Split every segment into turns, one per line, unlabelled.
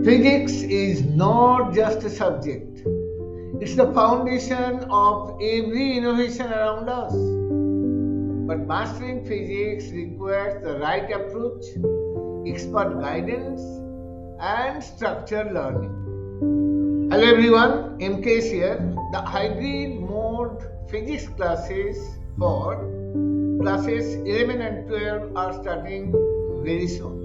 Physics is not just a subject, it's the foundation of every innovation around us. But mastering physics requires the right approach, expert guidance, and structured learning. Hello everyone, MK is here. The hybrid mode physics classes for classes 11 and 12 are starting very soon.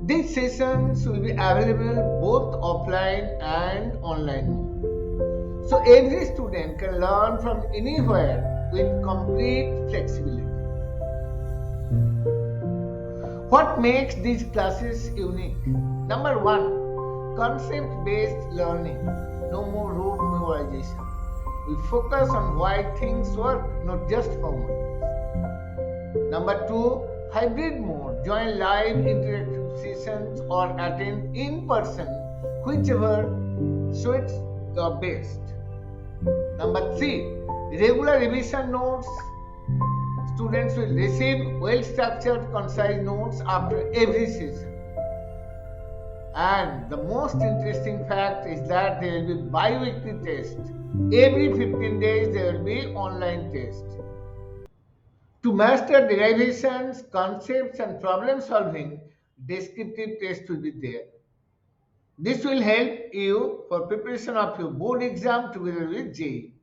These sessions will be available both offline and online. So every student can learn from anywhere with complete flexibility. What makes these classes unique? Number one, concept-based learning. No more rote memorization. We focus on why things work, not just formulas. Number two, hybrid mode. Join live interactive sessions or attend in person, whichever suits your best. Number three, regular revision notes. Students will receive well-structured, concise notes after every session. And the most interesting fact is that there will be bi-weekly tests. Every 15 days there will be online tests. To master derivations, concepts and problem solving, descriptive test will be there. This will help you for preparation of your board exam together with JEE.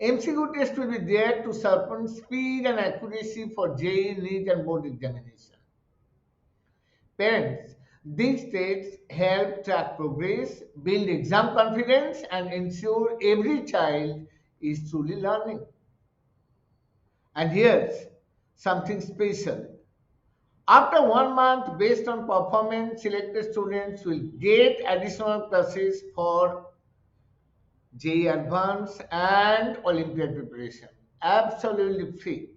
MCQ test will be there to sharpen speed and accuracy for JEE, NEET and board examination. Parents, these tests help track progress, build exam confidence and ensure every child is truly learning. And here's something special. After 1 month, based on performance, selected students will get additional classes for JEE Advanced and Olympiad preparation, absolutely free.